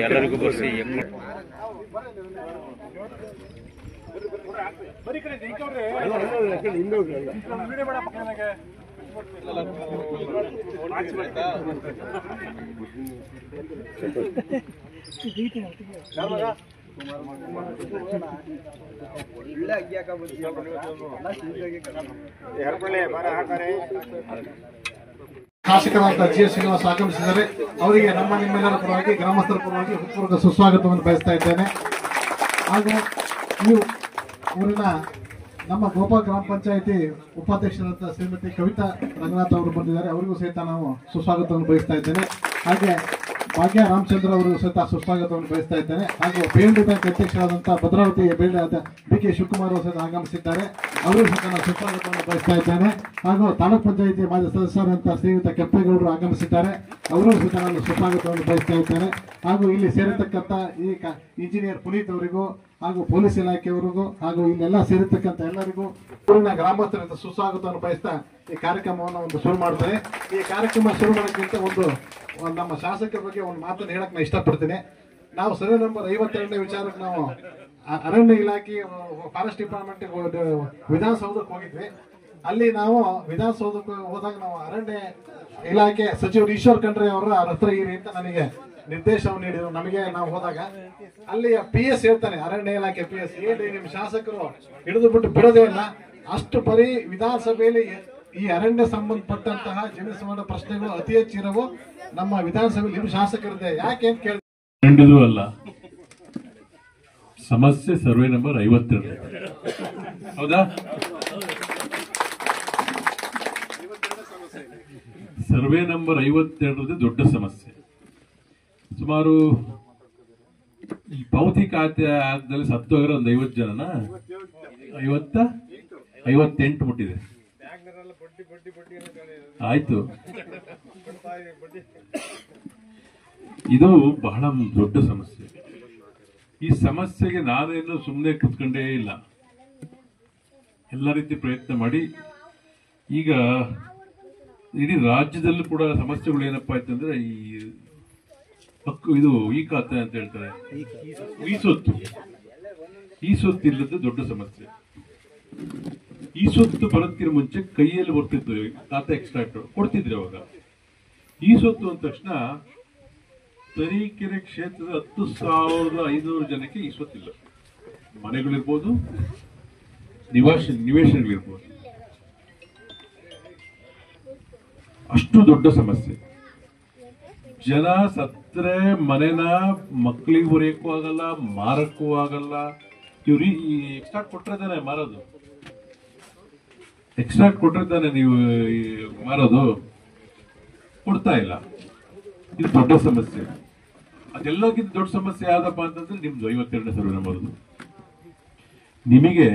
ಎಲ್ಲರಿಗೂ ಬರ್ಸಿ ಶಾಸಕರಾದ ಜಿ.ಎಸ್. ಶ್ರೀನಿವಾಸ್ ಆಗಮಿಸಿದ್ದಾರೆ. ಅವರಿಗೆ ನಮ್ಮ ನಿಮ್ಮೆಲ್ಲರ ಪರವಾಗಿ ಗ್ರಾಮಸ್ಥರ ಪರವಾಗಿ ಹೃತ್ಪೂರ್ವಕ ಸುಸ್ವಾಗತವನ್ನು ಬಯಸ್ತಾ ಇದ್ದೇನೆ. ಹಾಗೂ ಈ ಊರಿನ ನಮ್ಮ ಗೋಪಾಲ್ ಗ್ರಾಮ ಪಂಚಾಯಿತಿ ಉಪಾಧ್ಯಕ್ಷರಾದ ಶ್ರೀಮತಿ ಕವಿತಾ ರಂಗನಾಥ್ ಅವರು ಬಂದಿದ್ದಾರೆ. ಅವರಿಗೂ ಸಹಿತ ನಾವು ಸುಸ್ವಾಗತವನ್ನು ಬಯಸ್ತಾ ಇದ್ದೇನೆ. ಹಾಗೆ ಭಾಗ್ಯ ರಾಮಚಂದ್ರ ಅವರಿಗೂ ಸಹಿತ ಸುಸ್ವಾಗತವನ್ನು ಬಯಸ್ತಾ ಇದ್ದೇನೆ. ಹಾಗೂ ಬೇಂಡು ಬ್ಯಾಂಕ್ ಅಧ್ಯಕ್ಷರಾದಂತಹ ಭದ್ರಾವತಿ ಬಿ.ಕೆ. ಶಿವಕುಮಾರ್ ಅವರು ಸಹಿತ ಆಗಮಿಸಿದ್ದಾರೆ. ಅವರಿಗೂ ಸಹಿತ ನಾನು ಸುಸ್ವಾಗತವನ್ನು ಬಯಸ್ತಾ ಇದ್ದೇನೆ. ಹಾಗೂ ತಾಲೂಕ್ ಪಂಚಾಯಿತಿ ಮಾಜಿ ಸದಸ್ಯರಾದಂತಹ ಶ್ರೀಯುತ ಕೆಂಪೇಗೌಡರು ಆಗಮಿಸಿದ್ದಾರೆ. ಅವರಿಗೂ ಸಹಿತ ನಾನು ಸುಸ್ವಾಗತವನ್ನು ಬಯಸ್ತಾ ಇದ್ದೇನೆ. ಹಾಗೂ ಇಲ್ಲಿ ಸೇರಿರ್ತಕ್ಕಂಥ ಈ ಇಂಜಿನಿಯರ್ ಪುನೀತ್ ಅವರಿಗೂ ಹಾಗೂ ಪೊಲೀಸ್ ಇಲಾಖೆಯವರಿಗೂ ಹಾಗೂ ಇಲ್ಲೆಲ್ಲ ಸೇರಿರ್ತಕ್ಕಂಥ ಎಲ್ಲರಿಗೂ ಊರಿನ ಗ್ರಾಮಸ್ಥರಿಂದ ಸುಸ್ವಾಗತವನ್ನು ಬಯಸ್ತಾ ಈ ಕಾರ್ಯಕ್ರಮವನ್ನು ಶುರು ಮಾಡ್ತಾರೆ. ಈ ಕಾರ್ಯಕ್ರಮ ಶುರು ಮಾಡೋಕ್ಕಿಂತ ಒಂದು ನಮ್ಮ ಶಾಸಕರ ಬಗ್ಗೆ ಒಂದು ಮಾತನ್ನು ಹೇಳಕ್ ನಾನು ಇಷ್ಟಪಡ್ತೀನಿ. ನಾವು ಸರ್ವೆ ನಂಬರ್ 52ನೇ ವಿಚಾರಕ್ಕೆ ನಾವು ಅರಣ್ಯ ಇಲಾಖೆ ಫಾರೆಸ್ಟ್ ಡಿಪಾರ್ಟ್ಮೆಂಟ್ ವಿಧಾನಸೌಧಕ್ಕೆ ಹೋಗಿದ್ವಿ. ಅಲ್ಲಿ ನಾವು ವಿಧಾನಸೌಧಕ್ಕೆ ಹೋದಾಗ ನಾವು ಅರಣ್ಯ ಇಲಾಖೆ ಸಚಿವರು ಈಶ್ವರ್ ಖಂಡ್ರೆ ಅವರ ರತ್ನಗಿರಿ ಅಂತ ನನಗೆ ನಿರ್ದೇಶನ ನೀಡಿದ್ರು. ನಮಗೆ ನಾವು ಹೋದಾಗ ಅಲ್ಲಿ PS ಹೇಳ್ತಾನೆ, ಅರಣ್ಯ ಇಲಾಖೆ PS ಏನ್ರಿ ನಿಮ್ಮ ಶಾಸಕರು ಹಿಡಿದು ಬಿಟ್ಟು ಬಿಡೋದೇ ಇಲ್ಲ, ಅಷ್ಟು ಬರೀ ವಿಧಾನಸಭೆಯಲ್ಲಿ ಈ ಅರಣ್ಯ ಸಂಬಂಧಪಟ್ಟಂತಹ ಜಮೀನು ಸಂಬಂಧ ಪ್ರಶ್ನೆಗಳು ಅತಿ ಹೆಚ್ಚಿರವು ನಮ್ಮ ವಿಧಾನಸಭೆಯಲ್ಲಿ ನಿಮ್ಮ ಶಾಸಕರಿದೆ ಯಾಕೆ ಅಂತ ಕೇಳಿ ಅಲ್ಲ ಸಮಸ್ಯೆ ಸರ್ವೆ ನಂಬರ್ 52 ಹೌದಾ? ಸರ್ವೆ ನಂಬರ್ 52 ದೊಡ್ಡ ಸಮಸ್ಯೆ. ಸುಮಾರು ಈ ಪಾವತಿ ಖಾತೆದಲ್ಲಿ ಸತ್ತೋಗಿರೋ ಒಂದು 50 ಜನನ 58 ಮುಟ್ಟಿದೆ. ಆಯ್ತು, ಇದು ಬಹಳ ದೊಡ್ಡ ಸಮಸ್ಯೆ. ಈ ಸಮಸ್ಯೆಗೆ ನಾನೇನು ಸುಮ್ಮನೆ ಕುತ್ಕೊಂಡೇ ಇಲ್ಲ, ಎಲ್ಲ ರೀತಿ ಪ್ರಯತ್ನ ಮಾಡಿ ಈಗ ಇಡೀ ರಾಜ್ಯದಲ್ಲೂ ಕೂಡ ಸಮಸ್ಯೆಗಳು ಏನಪ್ಪಾ ಆಯ್ತಂದ್ರೆ ಈ ಇದು ಈ ಖಾತೆ ಅಂತ ಹೇಳ್ತಾರೆ, ಈ ಸೊತ್ತು ಇಲ್ಲದ ದೊಡ್ಡ ಸಮಸ್ಯೆ. ಈ ಸೊತ್ತು ಬರೋದಕ್ಕಿಂತ ಮುಂಚೆ ಕೈಯಲ್ಲಿ ಬರ್ತಿದ್ರು ಖಾತೆ ಎಕ್ಸ್ಟ್ರಾಕ್ಟ್ ಕೊಡ್ತಿದ್ರು. ಅವಾಗ ಈ ಸೊತ್ತು ಅಂದ ತಕ್ಷಣ ತರೀಕೆರೆ ಕ್ಷೇತ್ರದ 10,500 ಜನಕ್ಕೆ ಈ ಸೊತ್ತಿಲ್ಲ. ಮನೆಗಳಿರ್ಬೋದು, ನಿವೇಶನಗಳಿರ್ಬೋದು. ಅಷ್ಟು ದೊಡ್ಡ ಸಮಸ್ಯೆ. ಜನ ಸತ್ತರೆ ಮನೆನ ಮಕ್ಕಳಿಗೆ ಹೊರೆಯಕ್ಕೂ ಆಗಲ್ಲ, ಮಾರಕ್ಕೂ ಆಗಲ್ಲ. ಇವ್ರಿ ಈ ಎಕ್ಸ್ಟ್ರಾಕ್ಟ್ ಕೊಟ್ಟಿರ್ತಾನೆ ಮಾರೋದು, ಎಕ್ಸ್ಟ್ರಾಕ್ಟ್ ಕೊಟ್ಟಿರ್ತಾನೆ ನೀವು ಮಾರೋದು, ಕೊಡ್ತಾ ಇಲ್ಲ. ಇದು ದೊಡ್ಡ ಸಮಸ್ಯೆ. ಅದೆಲ್ಲಕ್ಕಿಂತ ದೊಡ್ಡ ಸಮಸ್ಯೆ ಯಾವ್ದಪ್ಪ ಅಂತಂದ್ರೆ ನಿಮ್ದು 52ನೇ ಸರ್ವೆ ನಂಬರ್ದು. ನಿಮಗೆ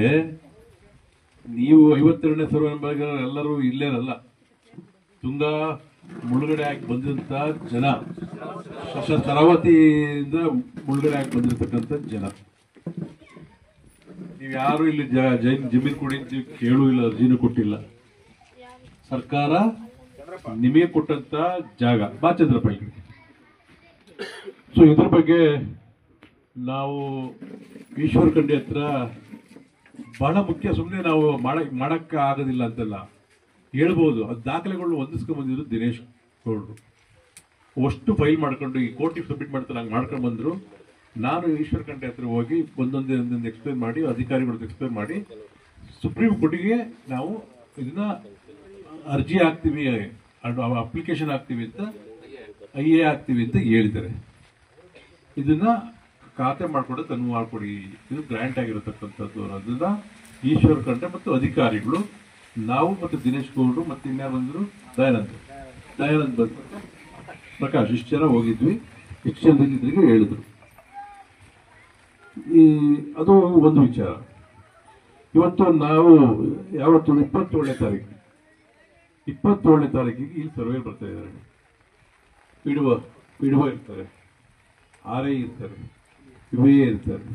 ನೀವು 52ನೇ ಸರ್ವೆ ನಂಬರ್ ಎಲ್ಲರೂ ಇಲ್ಲೇನಲ್ಲ, ತುಂಗಾ ಮುಳುಗಡೆ ಆಗಿ ಬಂದಂತ ಜನ, ಶರಾವತಿಯಿಂದ ಮುಳುಗಡೆ ಆಗಿ ಬಂದಿರತಕ್ಕಂಥ ಜನ. ನೀವು ಯಾರು ಇಲ್ಲಿ ಜಮೀನು ಕೊಡಿ ಅಂತ ಕೇಳೂ ಇಲ್ಲ, ಅರ್ಜಿನೂ ಕೊಟ್ಟಿಲ್ಲ. ಸರ್ಕಾರ ನಿಮಗೆ ಕೊಟ್ಟಂತ ಜಾಗ ಬಾಚಂದ್ರಪ್ಪ. ಸೊ ಇದ್ರ ಬಗ್ಗೆ ನಾವು ಈಶ್ವರ ಖಂಡ್ರೆ ಹತ್ರ ಬಹಳ ಮುಖ್ಯ. ಸುಮ್ಮನೆ ನಾವು ಮಾಡಕ್ಕೆ ಆಗೋದಿಲ್ಲ ಅಂತೆಲ್ಲ ಹೇಳ್ಬೋದು. ಅದು ದಾಖಲೆಗಳು ಹೊಂದಿಸ್ಕೊಂಡ್ ಬಂದಿದ್ರು ದಿನೇಶ್ ಗೌಡ್ರು. ಅಷ್ಟು ಫೈಲ್ ಮಾಡ್ಕೊಂಡು ಈ ಕೋರ್ಟಿಗೆ ಸಬ್ಮಿಟ್ ಮಾಡ್ತಾರೆ, ಹಂಗೆ ಮಾಡ್ಕೊಂಡು ಬಂದ್ರು. ನಾನು ಈಶ್ವರ ಖಂಡ್ರೆ ಹತ್ರ ಹೋಗಿ ಒಂದೊಂದು ಎಕ್ಸ್ಪ್ಲೇನ್ ಮಾಡಿ, ಅಧಿಕಾರಿಗಳದ್ದು ಎಕ್ಸ್ಪ್ಲೇನ್ ಮಾಡಿ ಸುಪ್ರೀಂ ಕೋರ್ಟಿಗೆ ನಾವು ಇದನ್ನ ಅರ್ಜಿ ಹಾಕ್ತೀವಿ, ಅಪ್ಲಿಕೇಶನ್ ಹಾಕ್ತೀವಿ ಅಂತ, IA ಹಾಕ್ತೀವಿ ಅಂತ ಹೇಳಿದ್ದಾರೆ. ಇದನ್ನ ಖಾತೆ ಮಾಡ್ಕೊಡೋ ತನ್ವು ಮಾಡ್ಕೊಡಿ, ಇದು ಗ್ರಾಂಟ್ ಆಗಿರತಕ್ಕಂಥದ್ದು. ಅದನ್ನ ಈಶ್ವರ ಖಂಡ್ರೆ ಮತ್ತು ಅಧಿಕಾರಿಗಳು, ನಾವು ಮತ್ತು ದಿನೇಶ್ ಗೌಡ್ರು ಮತ್ತೆ ಇನ್ಯಾರು ಬಂದ್ರು, ದಯಾನಂದ್ ಬಂದ್ರು, ಪ್ರಕಾಶ್, ಇಷ್ಟು ಜನ ಹೋಗಿದ್ವಿ. ಇಷ್ಟು ಜನರಿಗೆ ಹೇಳಿದ್ರು. ಅದು ಒಂದು ವಿಚಾರ. ಇವತ್ತು ನಾವು ಯಾವತ್ತು 27ನೇ ತಾರೀಕಿಗೆ ಇಲ್ಲಿ ಸರ್ವೆ ಬರ್ತಾ ಇದ್ದಾರೆ. ಪಿಡುವ ಇರ್ತಾರೆ, RI ಇರ್ತಾರೆ, UA ಇರ್ತಾರೆ.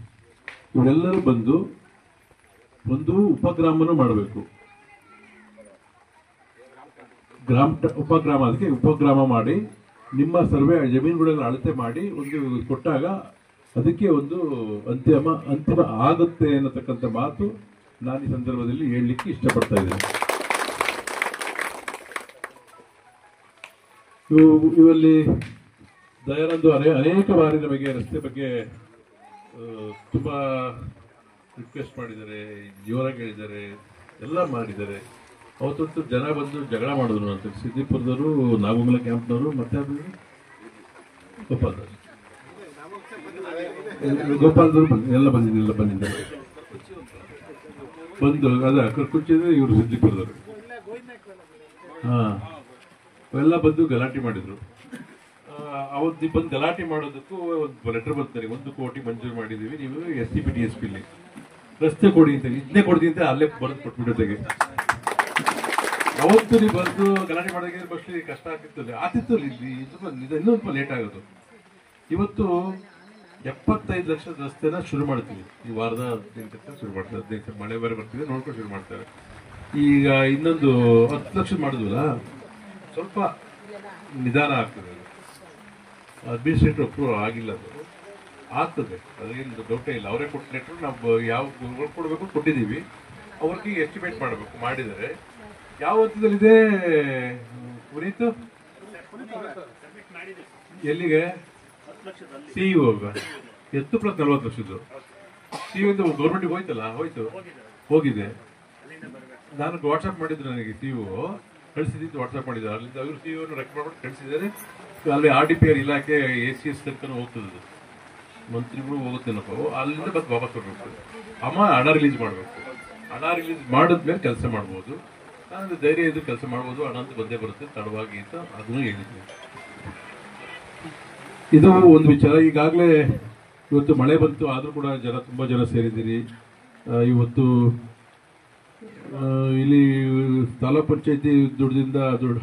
ಇವರೆಲ್ಲರೂ ಬಂದು ಒಂದು ಉಪಗ್ರಾಮನೂ ಮಾಡಬೇಕು. ಉಪಗ್ರಾಮ, ಅದಕ್ಕೆ ಉಪಗ್ರಾಮ ಮಾಡಿ ನಿಮ್ಮ ಸರ್ವೆ ಜಮೀನುಗಳನ್ನು ಅಳತೆ ಮಾಡಿ ಒಂದು ಕೊಟ್ಟಾಗ ಅದಕ್ಕೆ ಒಂದು ಅಂತಿಮ ಆಗುತ್ತೆ ಅನ್ನತಕ್ಕಂಥ ಮಾತು ನಾನು ಈ ಸಂದರ್ಭದಲ್ಲಿ ಹೇಳಲಿಕ್ಕೆ ಇಷ್ಟಪಡ್ತಾ ಇದ್ದೇನೆ. ಇವಲ್ಲಿ ದಯಾನಂದ್ ಅನೇಕ ಬಾರಿ ನಮಗೆ ರಸ್ತೆ ಬಗ್ಗೆ ತುಂಬಾ ರಿಕ್ವೆಸ್ಟ್ ಮಾಡಿದ್ದಾರೆ, ಜೋರಾಗಿ ಹೇಳಿದ್ದಾರೆ, ಎಲ್ಲ ಮಾಡಿದ್ದಾರೆ. ಅವತ್ತೊಂದು ಜನ ಬಂದು ಜಗಳ ಮಾಡಿದ್ರು ಅಂತ, ಸಿದ್ದಿಪುರದವರು, ನಾಗಮಂಗಲ ಕ್ಯಾಂಪ್ನವರು, ಮತ್ತೆ ಗೋಪಾಲದವರು ಎಲ್ಲ ಬಂದಿದ್ದಾರೆ ಬಂದು ಕುರ್ಚಿದ್ರೆ ಇವರು ಸಿದ್ದಿಪುರದವರು ಎಲ್ಲ ಬಂದು ಗಲಾಟೆ ಮಾಡಿದ್ರು. ಅವತ್ತು ಬಂದು ಗಲಾಟೆ ಮಾಡೋದಕ್ಕೂ ಒಂದು ಲೆಟರ್ ಬರ್ತಾರೆ, 1 ಕೋಟಿ ಮಂಜೂರು ಮಾಡಿದೀವಿ, ನೀವು SCP-DSP ರಸ್ತೆ ಕೊಡಿ ಅಂತ, ಇದನ್ನೇ ಕೊಡ್ತೀನಿ ಅಂತ ಅಲ್ಲೇ ಬರೆದು ಕೊಟ್ಬಿಡೋದಕ್ಕೆ. ಅವತ್ತು ನೀವು ಬಂದು ಗಲಾಟೆ ಮಾಡೋದಕ್ಕೆ ಬಸ್ಲಿ ಕಷ್ಟ ಆಗ್ತಿತ್ತು ಇಲ್ಲಿ ಇನ್ನೂ ಸ್ವಲ್ಪ ಲೇಟ್ ಆಗೋದು. ಇವತ್ತು 75 ಲಕ್ಷದ ರಸ್ತೆನ ಶುರು ಮಾಡ್ತೀವಿ ಈ ವಾರದ 18 ಶುರು ಮಾಡ್ತಾರೆ. 15 ಮಳೆ ಬೇರೆ ಬರ್ತೀವಿ, ನೋಡ್ಕೊಂಡು ಶುರು ಮಾಡ್ತಾರೆ. ಈಗ ಇನ್ನೊಂದು 10 ಲಕ್ಷ ಮಾಡಿದ್ವಲ್ಲ, ಸ್ವಲ್ಪ ನಿಧಾನ ಆಗ್ತದೆ. ಅಡ್ಮಿನಿಸ್ಟ್ರೇಟಿವ್ ಅಪ್ರೂವ್ ಆಗಿಲ್ಲ, ಅದು ಆಗ್ತದೆ, ಅದೇನು ಡೌಟೇ ಇಲ್ಲ. ಅವರೇ ಕೊಟ್ಟ ಲೆಟ್ರು ನಾವು ಯಾವ ಕೊಡಬೇಕು ಕೊಟ್ಟಿದ್ದೀವಿ, ಅವ್ರಿಗೆ ಎಸ್ಟಿಮೇಟ್ ಮಾಡಬೇಕು, ಮಾಡಿದರೆ ಯಾವ ಹಂತದಲ್ಲಿದೆ ಪುನೀತ್? ಎಲ್ಲಿಗೆ? CEO ಎತ್ತು ಪ್ಲಸ್ 40 ಲಕ್ಷದ್ದು CEO ಗೌರ್ಮೆಂಟ್ಗೆ ಹೋಯ್ತಲ್ಲ, ಹೋಗಿದೆ. ನಾನು ವಾಟ್ಸಪ್ ಮಾಡಿದ್ರು, ನನಗೆ CEO ಕಳಿಸಿದ್ದು ವಾಟ್ಸಪ್ ಮಾಡಿದ್ದಾರೆ. ಅಲ್ಲಿಂದ ಅವರು CEO ರೆಕಮೆಂಡ್ ಮಾಡಿ ಕಳಿಸಿದ್ದಾರೆ. ಅಲ್ಲಿ RDPR ಇಲಾಖೆ ACS ತನಕ ಹೋಗ್ತದೆ, ಮಂತ್ರಿಗಳು ಹೋಗುತ್ತೇನಪ್ಪ, ಅಲ್ಲಿಂದ ಮತ್ತೆ ವಾಪಸ್ ಕೊಡಬೇಕು. ಹಣ ರಿಲೀಸ್ ಮಾಡಬೇಕು. ಹಣ ರಿಲೀಸ್ ಮಾಡಿದ್ಮೇಲೆ ಕೆಲಸ ಮಾಡ್ಬೋದು. ನಾನು ಧೈರ್ಯ ಇದ್ದು ಕೆಲಸ ಮಾಡ್ಬೋದು, ಹಣ ಅಂತ ಬಂದೇ ಬರುತ್ತೆ, ತಡವಾಗಿ ಅಂತ ಅದನ್ನು ಹೇಳಿದ್ವಿ. ಇದು ಒಂದು ವಿಚಾರ. ಈಗಾಗಲೇ ಇವತ್ತು ಮಳೆ ಬಂತು, ಆದರೂ ಕೂಡ ತುಂಬಾ ಜನ ಸೇರಿದ್ದೀರಿ. ಇವತ್ತು ಇಲ್ಲಿ ತಾಲೂಕ್ ಪಂಚಾಯತಿ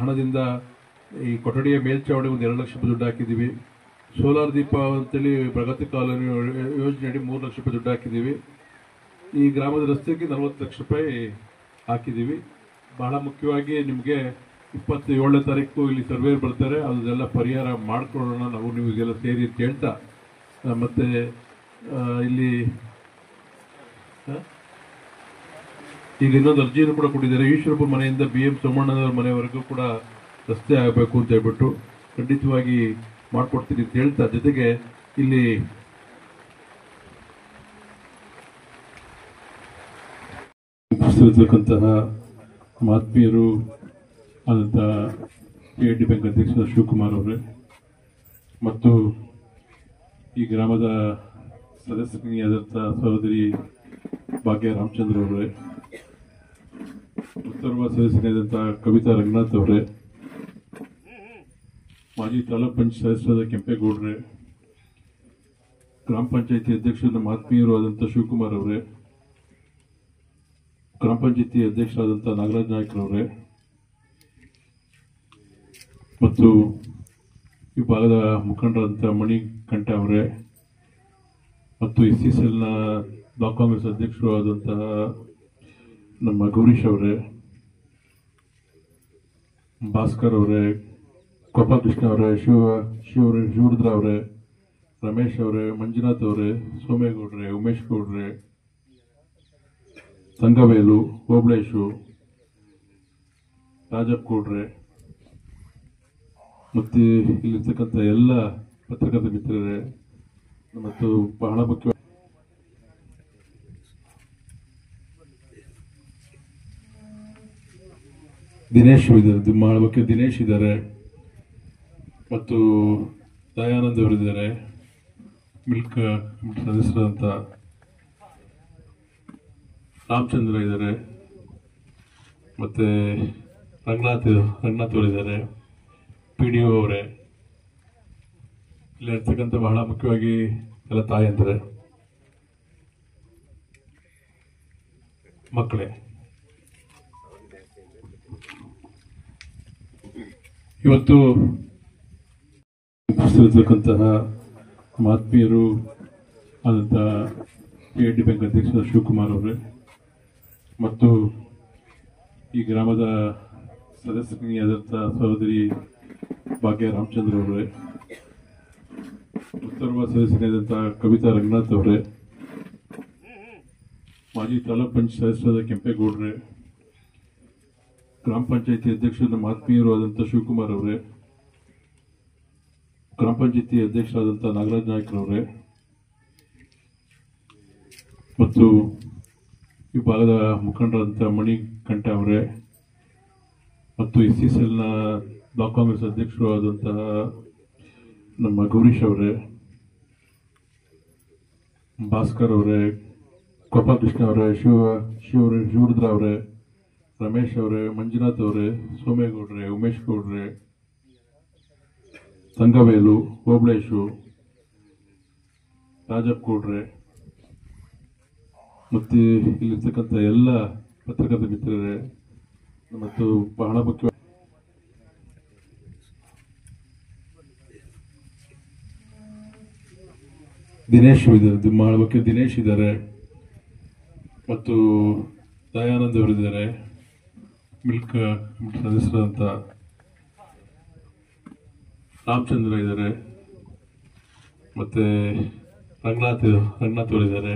ಹಣದಿಂದ ಈ ಕೊಠಡಿಯ ಮೇಲ್ಚಾವಣಿ ಒಂದು 2 ಲಕ್ಷ ರೂಪಾಯಿ ದುಡ್ಡು ಹಾಕಿದ್ದೀವಿ. ಸೋಲಾರ್ ದೀಪ ಅಂತೇಳಿ ಪ್ರಗತಿ ಕಾಲೋನಿ ಯೋಜನೆಯಡಿ 3 ಲಕ್ಷ ರೂಪಾಯಿ ದುಡ್ಡು ಹಾಕಿದ್ದೀವಿ. ಈ ಗ್ರಾಮದ ರಸ್ತೆಗೆ 40 ಲಕ್ಷ ರೂಪಾಯಿ ಹಾಕಿದ್ದೀವಿ. ಬಹಳ ಮುಖ್ಯವಾಗಿ ನಿಮಗೆ 27ನೇ ತಾರೀಕು ಇಲ್ಲಿ ಸರ್ವೇರ್ ಬರ್ತಾರೆ, ಅದೆಲ್ಲ ಪರಿಹಾರ ಮಾಡ್ಕೊಳ್ಳೋಣ ನಾವು ನೀವೆಲ್ಲ ಸೇರಿ ಅಂತ ಹೇಳ್ತಾ, ಮತ್ತೆ ಇಲ್ಲಿ ಈಗ ಇನ್ನೊಂದು ಅರ್ಜಿಯನ್ನು ಕೂಡ ಕೊಟ್ಟಿದ್ದಾರೆ. ಈಶ್ವರಪ್ಪ ಮನೆಯಿಂದ BM ಸೋಮಣ್ಣನವರ ಮನೆಯವರೆಗೂ ಕೂಡ ರಸ್ತೆ ಆಗಬೇಕು ಅಂತ ಹೇಳ್ಬಿಟ್ಟು ಖಂಡಿತವಾಗಿ ಮಾಡ್ಕೊಡ್ತೀನಿ ಅಂತ ಹೇಳ್ತಾ, ಜೊತೆಗೆ ಇಲ್ಲಿ ಉಪಸ್ಥಿತರಿರ್ತಕ್ಕಂತಹ ಆತ್ಮೀಯರು ಆದಂಥ PND ಬ್ಯಾಂಕ್ ಅಧ್ಯಕ್ಷ ಶಿವಕುಮಾರ್ ಅವರೇ, ಮತ್ತು ಈ ಗ್ರಾಮದ ಸದಸ್ಯರಾದಂಥ ಸಹೋದರಿ ಭಾಗ್ಯ ರಾಮಚಂದ್ರ ಅವರೇ, ಉತ್ತರ್ವ ಸದಸ್ಯರಾದಂಥ ಕವಿತಾ ರಂಗನಾಥ್ ಅವರೇ, ಮಾಜಿ ತಾಲೂಕ್ ಪಂಚಾಯತ್ ಸದಸ್ಯರಾದ ಕೆಂಪೇಗೌಡ್ರೆ, ಗ್ರಾಮ ಪಂಚಾಯತಿ ಅಧ್ಯಕ್ಷರು ನಮ್ಮ ಆತ್ಮೀಯರು ಆದಂಥ ಶಿವಕುಮಾರ್ ಅವರೇ, ಗ್ರಾಮ ಪಂಚಾಯತಿ ಅಧ್ಯಕ್ಷರಾದಂಥ ನಾಗರಾಜ್ ನಾಯ್ಕರವರೇ, ಮತ್ತು ಈ ಭಾಗದ ಮುಖಂಡರಾದಂಥ ಮಣಿಕಂಠ ಅವರೇ, ಮತ್ತು SCCLನ ಬ್ಲಾಕ್ ಕಾಂಗ್ರೆಸ್ ಅಧ್ಯಕ್ಷರು ಆದಂತಹ ನಮ್ಮ ಗೌರೀಶ್ ಅವರೇ, ಭಾಸ್ಕರ್ ಅವರೇ, ಗೋಪಾಲಕೃಷ್ಣ ಅವರೇ, ಶಿವರುದ್ರ ಅವರೇ, ರಮೇಶ್ ಅವರೇ, ಮಂಜುನಾಥ್ ಅವರೇ, ಸೋಮೇಗೌಡ್ರೆ, ಉಮೇಶ್ ಗೌಡ್ರೆ, ಸಂಗವೇಲು, ಹೋಬಳೇಶು, ರಾಜಪ್ಪ ಗೌಡ್ರೆ, ಮತ್ತು ಇಲ್ಲಿರ್ತಕ್ಕಂಥ ಎಲ್ಲ ಪತ್ರಕರ್ತ ಮಿತ್ರರೇ, ಮತ್ತು ಬಹಳ ಮುಖ್ಯ ದಿನೇಶ್ ಇದ್ದಾರೆ, ಬಹಳ ಮುಖ್ಯ ದಿನೇಶ್ ಇದ್ದಾರೆ, ಮತ್ತು ದಯಾನಂದ್ ಅವರಿದ್ದಾರೆ, ಮಿಲ್ಕ್ ಸದಸ್ಯರಾದಂಥ ರಾಮಚಂದ್ರ ಇದ್ದಾರೆ, ಮತ್ತೆ ರಂಗನಾಥ್ ಅವರಿದ್ದಾರೆ, PDO ಅವರೇ, ಇಲ್ಲಿ ಇರ್ತಕ್ಕಂಥ ಬಹಳ ಮುಖ್ಯವಾಗಿ ಎಲ್ಲ ತಾಯಂದ್ರೆ, ಮಕ್ಕಳೇ, ಇವತ್ತು ಉಪಸ್ಥಿತರಿರ್ತಕ್ಕಂತಹ ಆತ್ಮೀಯರು ಆದಂಥ PND ಬ್ಯಾಂಕ್ ಅಧ್ಯಕ್ಷ ಶಿವಕುಮಾರ್ ಅವರೇ, ಮತ್ತು ಈ ಗ್ರಾಮದ ಸದಸ್ಯರಾದಂಥ ಸಹೋದರಿ ಭಾಗ್ಯ ರಾಮಚಂದ್ರ ಅವರೇ, ಉತ್ತರ್ವ ಸದಸ್ಯರಾದಂಥ ಕವಿತಾ ರಂಗನಾಥ್ ಅವರೇ, ಮಾಜಿ ತಾಲೂಕ್ ಪಂಚಾಯತ್ ಸದಸ್ಯರಾದ ಕೆಂಪೇಗೌಡ್ರೆ, ಗ್ರಾಮ ಪಂಚಾಯತಿ ಅಧ್ಯಕ್ಷರು ನಮ್ಮ ಆತ್ಮೀಯರು ಆದಂಥ ಶಿವಕುಮಾರ್ ಅವರೇ, ಗ್ರಾಮ ಪಂಚಾಯತಿ ಅಧ್ಯಕ್ಷರಾದಂಥ ನಾಗರಾಜ್ ನಾಯ್ಕರವರೇ ಮತ್ತು ಈ ಭಾಗದ ಮುಖಂಡರಾದಂಥ ಮಣಿಕಂಠ ಅವರೇ ಮತ್ತು SCCLನ ಬ್ಲಾಕ್ ಕಾಂಗ್ರೆಸ್ ಅಧ್ಯಕ್ಷರು ಆದಂತಹ ನಮ್ಮ ಗೌರೀಶ್ ಅವರೇ, ಭಾಸ್ಕರ್ ಅವರೇ, ಗೋಪಾಲಕೃಷ್ಣ ಅವರೇ, ಶಿವರುದ್ರ ಅವರೇ, ರಮೇಶ್ ಅವರೇ, ಮಂಜುನಾಥ್ ಅವರೇ, ಸೋಮೇಗೌಡ್ರೆ, ಉಮೇಶ್ ಗೌಡ್ರೆ, ಸಂಗವೇಲು, ಹೋಬಳೇಶು, ರಾಜಪ್ಪ ಗೌಡ್ರೆ ಮತ್ತು ಇಲ್ಲಿರ್ತಕ್ಕಂಥ ಎಲ್ಲ ಪತ್ರಕರ್ತ ಮಿತ್ರರೇ ಮತ್ತು ಬಹಳ ಮುಖ್ಯ ದಿನೇಶ್ ಇದ್ದಾರೆ, ಬಹಳ ಮುಖ್ಯ ದಿನೇಶ್ ಇದ್ದಾರೆ ಮತ್ತು ದಯಾನಂದ್ ಅವರಿದ್ದಾರೆ, ಮಿಲ್ಕ್ ಸದಸ್ಯರಾದಂಥ ರಾಮಚಂದ್ರ ಇದ್ದಾರೆ ಮತ್ತು ರಂಗನಾಥ್ ಅವರಿದ್ದಾರೆ,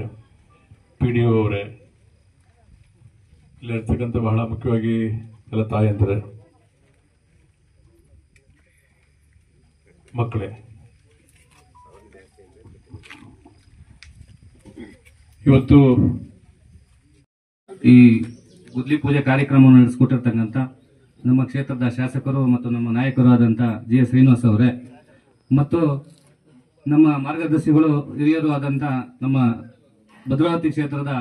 PDO ಅವರೇ, ಇಲ್ಲಿ ಇರ್ತಕ್ಕಂಥ ಬಹಳ ಮುಖ್ಯವಾಗಿ ಎಲ್ಲ ತಾಯಂದ್ರೆ ಮಕ್ಕಳೇ, ಇವತ್ತು ಈ ಗುದ್ಲಿ ಪೂಜೆ ಕಾರ್ಯಕ್ರಮವನ್ನು ನಡೆಸಿಕೊಟ್ಟಿರ್ತಕ್ಕಂಥ ನಮ್ಮ ಕ್ಷೇತ್ರದ ಶಾಸಕರು ಮತ್ತು ನಮ್ಮ ನಾಯಕರು ಆದಂಥ GS ಶ್ರೀನಿವಾಸ್ ಅವರೇ ಮತ್ತು ನಮ್ಮ ಮಾರ್ಗದರ್ಶಿಗಳು ಹಿರಿಯರು ಆದಂಥ ನಮ್ಮ ಭದ್ರಾವತಿ ಕ್ಷೇತ್ರದ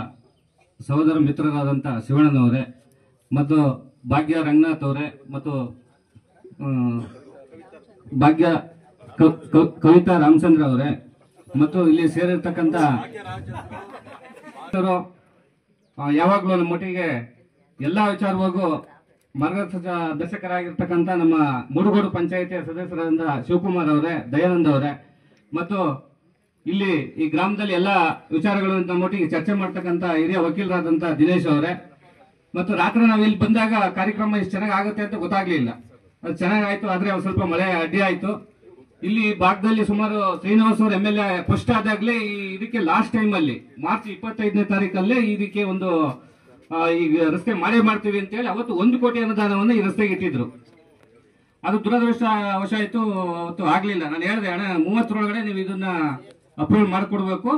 ಸಹೋದರ ಮಿತ್ರರಾದಂಥ ಶಿವಣ್ಣನವರೇ ಮತ್ತು ಭಾಗ್ಯ ರಂಗನಾಥ್ ಅವರೇ ಮತ್ತು ಭಾಗ್ಯ ಕವಿತಾ ರಾಮಚಂದ್ರ ಅವರೇ ಮತ್ತು ಇಲ್ಲಿ ಸೇರಿರ್ತಕ್ಕಂಥ ಯಾವಾಗಲೂ ನಮ್ಮೊಟ್ಟಿಗೆ ಎಲ್ಲ ವಿಚಾರವಾಗೂ ಮಾರ್ಗದರ್ಶಕರಾಗಿರ್ತಕ್ಕಂಥ ನಮ್ಮ ಮೂಡುಗೋಡು ಪಂಚಾಯಿತಿಯ ಸದಸ್ಯರಾದ ಶಿವಕುಮಾರ್ ಅವರೇ, ದಯಾನಂದ್ ಅವರೇ ಮತ್ತು ಇಲ್ಲಿ ಈ ಗ್ರಾಮದಲ್ಲಿ ಎಲ್ಲ ವಿಚಾರಗಳನ್ನು ನಮ್ಮೊಟ್ಟಿಗೆ ಚರ್ಚೆ ಮಾಡ್ತಕ್ಕಂಥ ಹಿರಿಯ ವಕೀಲರಾದಂಥ ದಿನೇಶ್ ಅವರೇ ಮತ್ತು ರಾತ್ರಿ ನಾವು ಇಲ್ಲಿ ಬಂದಾಗ ಕಾರ್ಯಕ್ರಮ ಇಷ್ಟು ಚೆನ್ನಾಗಿ ಆಗುತ್ತೆ ಅಂತ ಗೊತ್ತಾಗ್ಲಿಲ್ಲ. ಅದು ಚೆನ್ನಾಗಾಯ್ತು, ಆದ್ರೆ ಒಂದು ಸ್ವಲ್ಪ ಮಳೆ ಅಡ್ಡಿ ಆಯ್ತು. ಇಲ್ಲಿ ಭಾಗದಲ್ಲಿ ಸುಮಾರು ಶ್ರೀನಿವಾಸ್ ಅವರು MLA ಫಸ್ಟ್ ಆದಾಗಲೇ ಇದಕ್ಕೆ ಲಾಸ್ಟ್ ಟೈಮ್ ಅಲ್ಲಿ ಮಾರ್ಚ್ 25ನೇ ತಾರೀಕಲ್ಲೇ ಇದಕ್ಕೆ ಒಂದು ಈಗ ರಸ್ತೆ ಮಾಡೇ ಮಾಡ್ತೀವಿ ಅಂತ ಹೇಳಿ ಅವತ್ತು 1 ಕೋಟಿ ಅನುದಾನವನ್ನು ಈ ರಸ್ತೆಗೆ ಇಟ್ಟಿದ್ರು. ಅದು ದುರದೃಷ್ಟವಶ ಆಯ್ತು, ಅವತ್ತು ಆಗ್ಲಿಲ್ಲ. ನಾನು ಹೇಳಿದೆ, ಅಣ್ಣ 30ರೊಳಗಡೆ ನೀವು ಇದನ್ನ ಅಪ್ರೂವಲ್ ಮಾಡಿಕೊಡ್ಬೇಕು,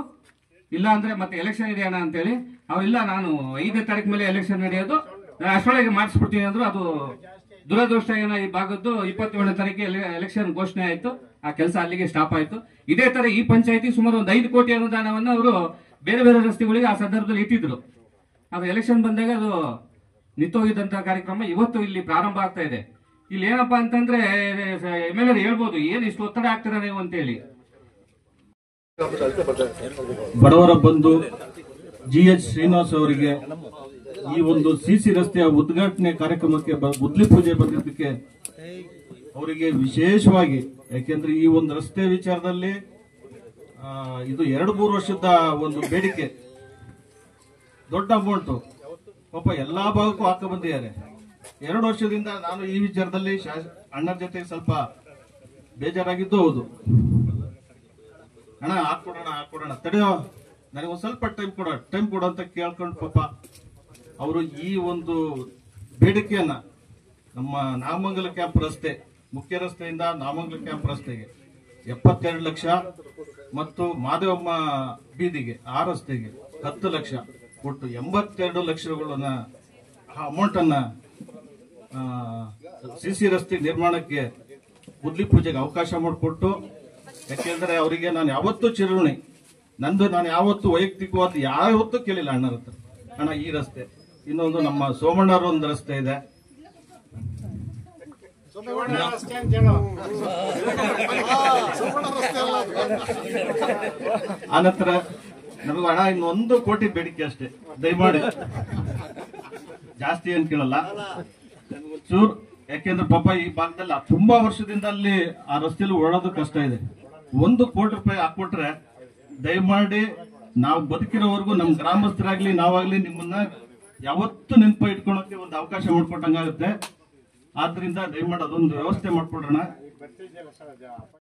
ಇಲ್ಲ ಅಂದ್ರೆ ಮತ್ತೆ ಎಲೆಕ್ಷನ್ ಇದೆ ಅಣ್ಣ ಅಂತೇಳಿ. ಅವರಿಲ್ಲ, ನಾನು 5ನೇ ತಾರೀಕು ಮೇಲೆ ಎಲೆಕ್ಷನ್ ನಡೆಯೋದು, ನಾನು ಅಷ್ಟರೊಳಗೆ ಮಾಡಿಸ್ಬಿಡ್ತೀನಿ ಅಂದ್ರು. ಅದು ದುರದೃಷ್ಟ ಏನೋ ಈ ಭಾಗದ್ದು 27ನೇ ತಾರೀಕಿಗೆ ಎಲೆಕ್ಷನ್ ಘೋಷಣೆ ಆಯ್ತು. ಆ ಕೆಲಸ ಅಲ್ಲಿಗೆ ಸ್ಟಾಪ್ ಆಯ್ತು. ಇದೇ ತರ ಈ ಪಂಚಾಯತಿ ಸುಮಾರು ಒಂದು 5 ಕೋಟಿ ಅನುದಾನವನ್ನು ಅವರು ಬೇರೆ ಬೇರೆ ರಸ್ತೆಗಳಿಗೆ ಆ ಸಂದರ್ಭದಲ್ಲಿ ಇಟ್ಟಿದ್ರು. ಅದು ಎಲೆಕ್ಷನ್ ಬಂದಾಗ ಅದು ನಿಂತೋಗಿದ್ದಂತ ಕಾರ್ಯಕ್ರಮ ಇವತ್ತು ಇಲ್ಲಿ ಪ್ರಾರಂಭ ಆಗ್ತಾ ಇದೆ. ಇಲ್ಲಿ ಏನಪ್ಪಾ ಅಂತಂದ್ರೆ MLA ಹೇಳ್ಬೋದು, ಏನ್ ಇಷ್ಟು ಒತ್ತಡ ಆಗ್ತೀರಾ ನೀವು ಅಂತೇಳಿ. ಬಡವರ ಬಂಧು GH ಶ್ರೀನಿವಾಸ್ ಅವರಿಗೆ ಈ ಒಂದು CC ರಸ್ತೆಯ ಉದ್ಘಾಟನೆ ಕಾರ್ಯಕ್ರಮಕ್ಕೆ ಗುದ್ಲಿ ಪೂಜೆ ಬಂದಿದ್ದಕ್ಕೆ ಅವರಿಗೆ ವಿಶೇಷವಾಗಿ, ಯಾಕೆಂದ್ರೆ ಈ ಒಂದು ರಸ್ತೆ ವಿಚಾರದಲ್ಲಿ ಇದು 2-3 ವರ್ಷದ ಒಂದು ಬೇಡಿಕೆ, ದೊಡ್ಡ ಅಮೌಂಟ್ ಪಾಪ ಎಲ್ಲಾ ಭಾಗಕ್ಕೂ ಹಾಕ ಬಂದಿದ್ದಾರೆ. 2 ವರ್ಷದಿಂದ ನಾನು ಈ ವಿಚಾರದಲ್ಲಿ ಅಣ್ಣರ ಜೊತೆ ಸ್ವಲ್ಪ ಬೇಜಾರಾಗಿದ್ದು ಹೌದು. ಅಣ್ಣ ಹಾಕೊಡೋಣ ತಡೆಯೋ, ನನಗೆ ಒಂದು ಸ್ವಲ್ಪ ಟೈಮ್ ಕೊಡು ಅಂತ ಕೇಳ್ಕೊಂಡು ಪಾಪ ಅವರು ಈ ಒಂದು ಬೇಡಿಕೆಯನ್ನ ನಮ್ಮ ನಾಮಂಗಲ ಕ್ಯಾಂಪ್ ರಸ್ತೆ, ಮುಖ್ಯ ರಸ್ತೆಯಿಂದ ನಾಮಂಗಲ ಕ್ಯಾಂಪ್ ರಸ್ತೆಗೆ 72 ಲಕ್ಷ ಮತ್ತು ಮಾದೇವಮ್ಮ ಬೀದಿಗೆ ಆ ರಸ್ತೆಗೆ 10 ಲಕ್ಷ, ಒಟ್ಟು 82 ಲಕ್ಷಗಳನ್ನ ಅಮೌಂಟ್ ಅನ್ನ CC ರಸ್ತೆ ನಿರ್ಮಾಣಕ್ಕೆ ಗುದ್ಲಿ ಪೂಜೆಗೆ ಅವಕಾಶ ಮಾಡಿಕೊಟ್ಟು, ಯಾಕೆಂದ್ರೆ ಅವರಿಗೆ ನಾನು ಯಾವತ್ತೂ ಚಿರುಣಿ, ನಾನು ಯಾವತ್ತೂ ವೈಯಕ್ತಿಕವಾದ ಯಾವತ್ತೂ ಕೇಳಿಲ್ಲ ಅಣ್ಣರ ಹತ್ರ. ಅಣ್ಣ ಈ ರಸ್ತೆ, ಇನ್ನೊಂದು ನಮ್ಮ ಸೋಮಣ್ಣರ ಒಂದು ರಸ್ತೆ ಇದೆ, ಆನಂತರ ನಮಗೂ ಹಣ ಇನ್ನು 1 ಕೋಟಿ ಬೇಡಿಕೆ ಅಷ್ಟೇ, ದಯಮಾಡಿ ಜಾಸ್ತಿ ಏನ್ ಕೇಳಲ್ಲ ಚೂರ್. ಯಾಕೆಂದ್ರೆ ಪಾಪ ಈ ಭಾಗದಲ್ಲಿ ತುಂಬಾ ವರ್ಷದಿಂದ ಅಲ್ಲಿ ಆ ರಸ್ತೆಯಲ್ಲಿ ಓಡೋದು ಕಷ್ಟ ಇದೆ. 1 ಕೋಟಿ ರೂಪಾಯಿ ಹಾಕೊಟ್ರೆ ದಯಮಾಡಿ ನಾವು ಬದುಕಿರೋವರೆಗೂ ನಮ್ಮ ಗ್ರಾಮಸ್ಥರಾಗ್ಲಿ ನಾವಾಗ್ಲಿ ನಿಮ್ಮನ್ನ ಯಾವತ್ತೂ ನೆನಪ ಇಟ್ಕೊಳಕ್ಕೆ ಒಂದು ಅವಕಾಶ ಮಾಡ್ಕೊಟ್ಟಂಗಾಗುತ್ತೆ. ಆದ್ರಿಂದ ದಯಮಾಡಿ ಅದೊಂದು ವ್ಯವಸ್ಥೆ ಮಾಡ್ಕೊಡ್ರಣ.